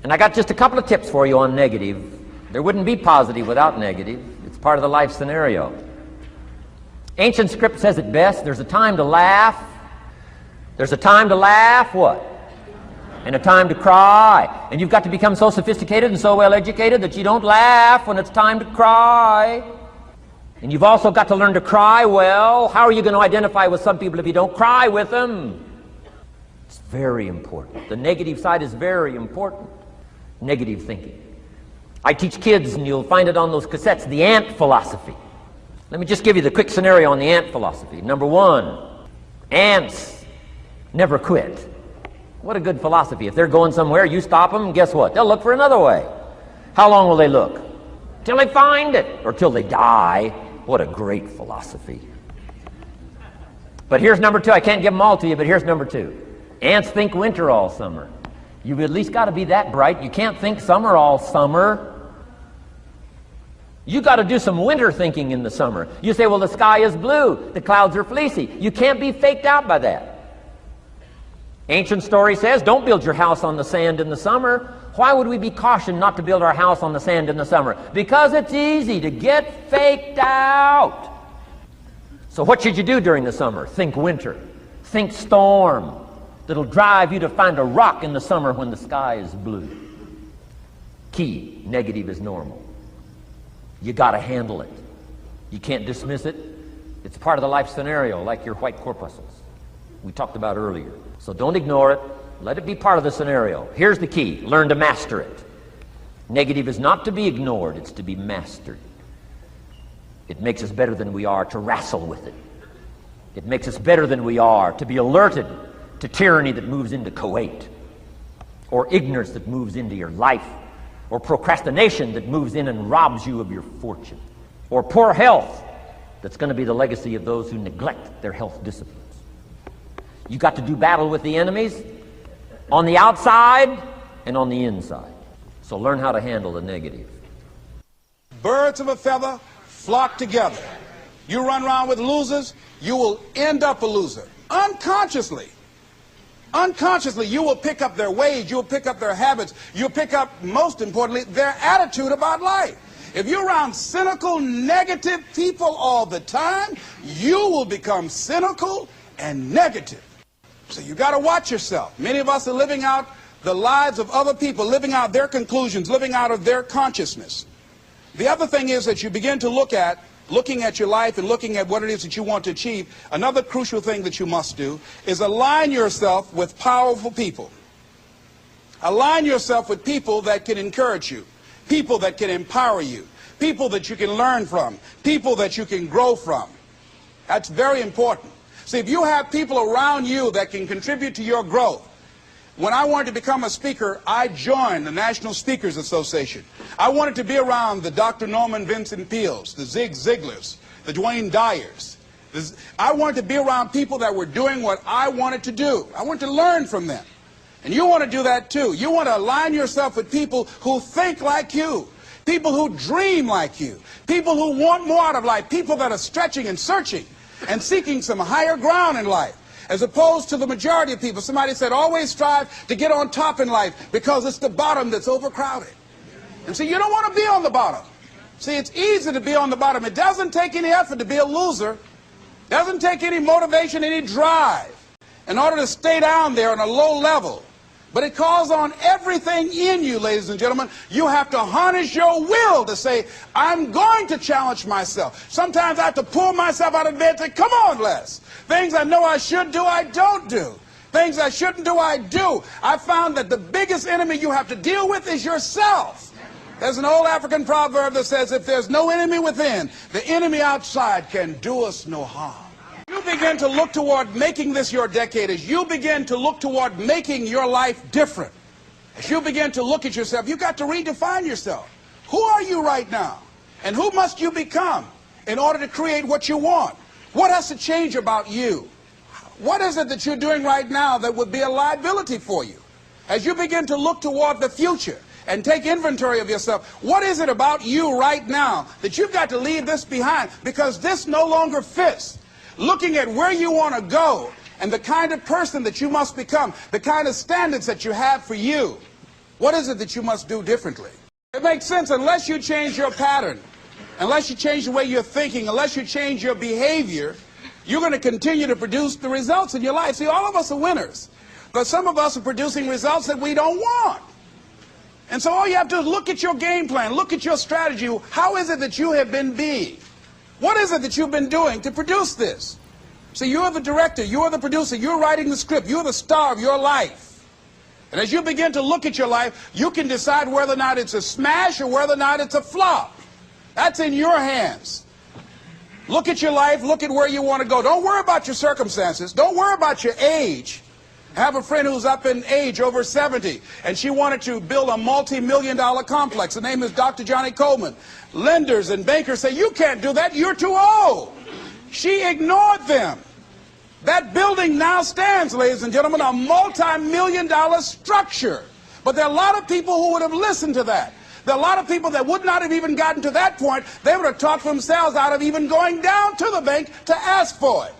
And I got just a couple of tips for you on negative. There wouldn't be positive without negative. It's part of the life scenario. Ancient script says it best. There's a time to laugh. There's a time to laugh, what? And a time to cry. And you've got to become so sophisticated and so well educated that you don't laugh when it's time to cry. And you've also got to learn to cry well. How are you going to identify with some people if you don't cry with them? It's very important. The negative side is very important. Negative thinking. I teach kids, and you'll find it on those cassettes, the ant philosophy. Let me just give you the quick scenario on the ant philosophy. Number one, ants never quit. What a good philosophy. If they're going somewhere, you stop them, guess what? They'll look for another way. How long will they look? Till they find it, or till they die. What a great philosophy. But here's number two. I can't give them all to you, but here's number two. Ants think winter all summer. You've at least got to be that bright. You can't think summer all summer. You got to do some winter thinking in the summer. You say, well, the sky is blue, the clouds are fleecy. You can't be faked out by that. Ancient story says, don't build your house on the sand in the summer. Why would we be cautioned not to build our house on the sand in the summer? Because it's easy to get faked out. So what should you do during the summer? Think winter. Think storm. That'll drive you to find a rock in the summer when the sky is blue. Key, negative is normal. You got to handle it. You can't dismiss it. It's part of the life scenario, like your white corpuscles we talked about earlier. So don't ignore it. Let it be part of the scenario. Here's the key. Learn to master it. Negative is not to be ignored. It's to be mastered. It makes us better than we are to wrestle with it. It makes us better than we are to be alerted to tyranny that moves into Kuwait, or ignorance that moves into your life, or procrastination that moves in and robs you of your fortune, or poor health that's going to be the legacy of those who neglect their health disciplines. You got to do battle with the enemies on the outside and on the inside. So learn how to handle the negative. Birds of a feather flock together. You run around with losers, you will end up a loser. Unconsciously. Unconsciously, you will pick up their ways, you'll pick up their habits, you'll pick up, most importantly, their attitude about life. If you're around cynical, negative people all the time, you will become cynical and negative. So you got to watch yourself. Many of us are living out the lives of other people, living out their conclusions, living out of their consciousness. The other thing is that you begin to looking at your life and looking at what it is that you want to achieve. Another crucial thing that you must do is align yourself with powerful people. Align yourself with people that can encourage you, people that can empower you, people that you can learn from, people that you can grow from. That's very important. See, if you have people around you that can contribute to your growth. When I wanted to become a speaker, I joined the National Speakers Association. I wanted to be around the Dr. Norman Vincent Peales, the Zig Ziglars, the Dwayne Dyers. I wanted to be around people that were doing what I wanted to do. I wanted to learn from them. And you want to do that too. You want to align yourself with people who think like you, people who dream like you, people who want more out of life, people that are stretching and searching and seeking some higher ground in life. As opposed to the majority of people. Somebody said, always strive to get on top in life because it's the bottom that's overcrowded. And see, you don't want to be on the bottom. See, it's easy to be on the bottom. It doesn't take any effort to be a loser. It doesn't take any motivation, any drive in order to stay down there on a low level. But it calls on everything in you, ladies and gentlemen. You have to harness your will to say, I'm going to challenge myself. Sometimes I have to pull myself out of bed and say, come on, Les. Things I know I should do, I don't do. Things I shouldn't do, I do. I found that the biggest enemy you have to deal with is yourself. There's an old African proverb that says, if there's no enemy within, the enemy outside can do us no harm. You begin to look toward making this your decade, as you begin to look toward making your life different, as you begin to look at yourself, you've got to redefine yourself. Who are you right now? And who must you become in order to create what you want? What has to change about you? What is it that you're doing right now that would be a liability for you? As you begin to look toward the future and take inventory of yourself, what is it about you right now that you've got to leave this behind because this no longer fits? Looking at where you want to go and the kind of person that you must become, the kind of standards that you have for you. What is it that you must do differently? It makes sense. Unless you change your pattern, unless you change the way you're thinking, unless you change your behavior, you're going to continue to produce the results in your life. See, all of us are winners, but some of us are producing results that we don't want. And so all you have to do is look at your game plan, look at your strategy. How is it that you have been being? What is it that you've been doing to produce this? See, you're the director, you're the producer, you're writing the script, you're the star of your life. And as you begin to look at your life, you can decide whether or not it's a smash or whether or not it's a flop. That's in your hands. Look at your life, look at where you want to go. Don't worry about your circumstances. Don't worry about your age. I have a friend who's up in age, over 70, and she wanted to build a multi-million-dollar complex. The name is Dr. Johnny Coleman. Lenders and bankers say, you can't do that, you're too old. She ignored them. That building now stands, ladies and gentlemen, a multi-million-dollar structure. But there are a lot of people who would have listened to that. There are a lot of people that would not have even gotten to that point. They would have talked themselves out of even going down to the bank to ask for it,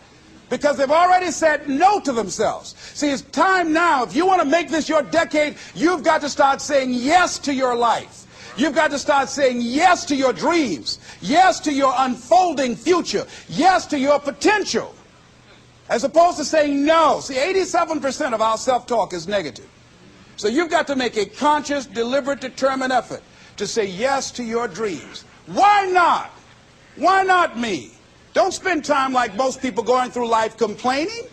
because they've already said no to themselves. See, it's time now. If you want to make this your decade, you've got to start saying yes to your life. You've got to start saying yes to your dreams, yes to your unfolding future, yes to your potential, as opposed to saying no. See, 87% of our self-talk is negative. So you've got to make a conscious, deliberate, determined effort to say yes to your dreams. Why not? Why not me? Don't spend time like most people going through life complaining.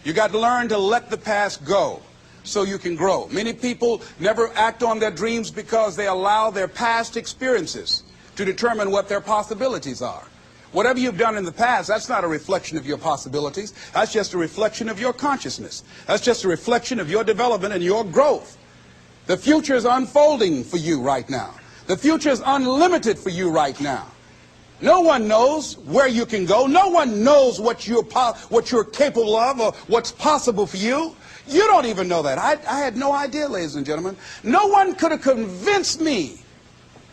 You got to learn to let the past go so you can grow. Many people never act on their dreams because they allow their past experiences to determine what their possibilities are. Whatever you've done in the past, that's not a reflection of your possibilities. That's just a reflection of your consciousness. That's just a reflection of your development and your growth. The future is unfolding for you right now. The future is unlimited for you right now. No one knows where you can go. No one knows what you're capable of or what's possible for you. You don't even know that. I had no idea, ladies and gentlemen. No one could have convinced me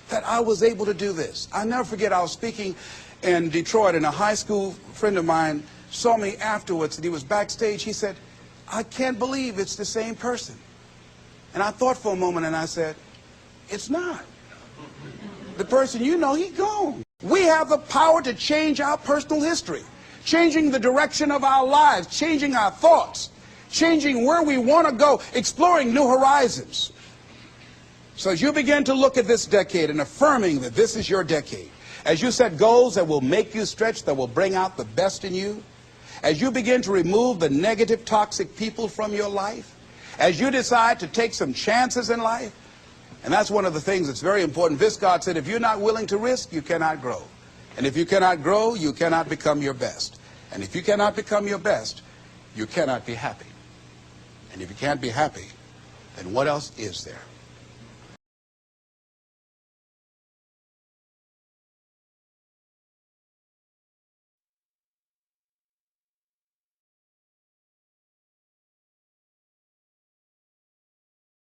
that I was able to do this. I'll never forget, I was speaking in Detroit, and a high school friend of mine saw me afterwards, and he was backstage. He said, I can't believe it's the same person. And I thought for a moment, and I said, it's not. The person you know, he's gone. We have the power to change our personal history, changing the direction of our lives, changing our thoughts, changing where we want to go, exploring new horizons. So as you begin to look at this decade and affirming that this is your decade, as you set goals that will make you stretch, that will bring out the best in you, as you begin to remove the negative, toxic people from your life, as you decide to take some chances in life, and that's one of the things that's very important. Viscard said, if you're not willing to risk, you cannot grow. And if you cannot grow, you cannot become your best. And if you cannot become your best, you cannot be happy. And if you can't be happy, then what else is there?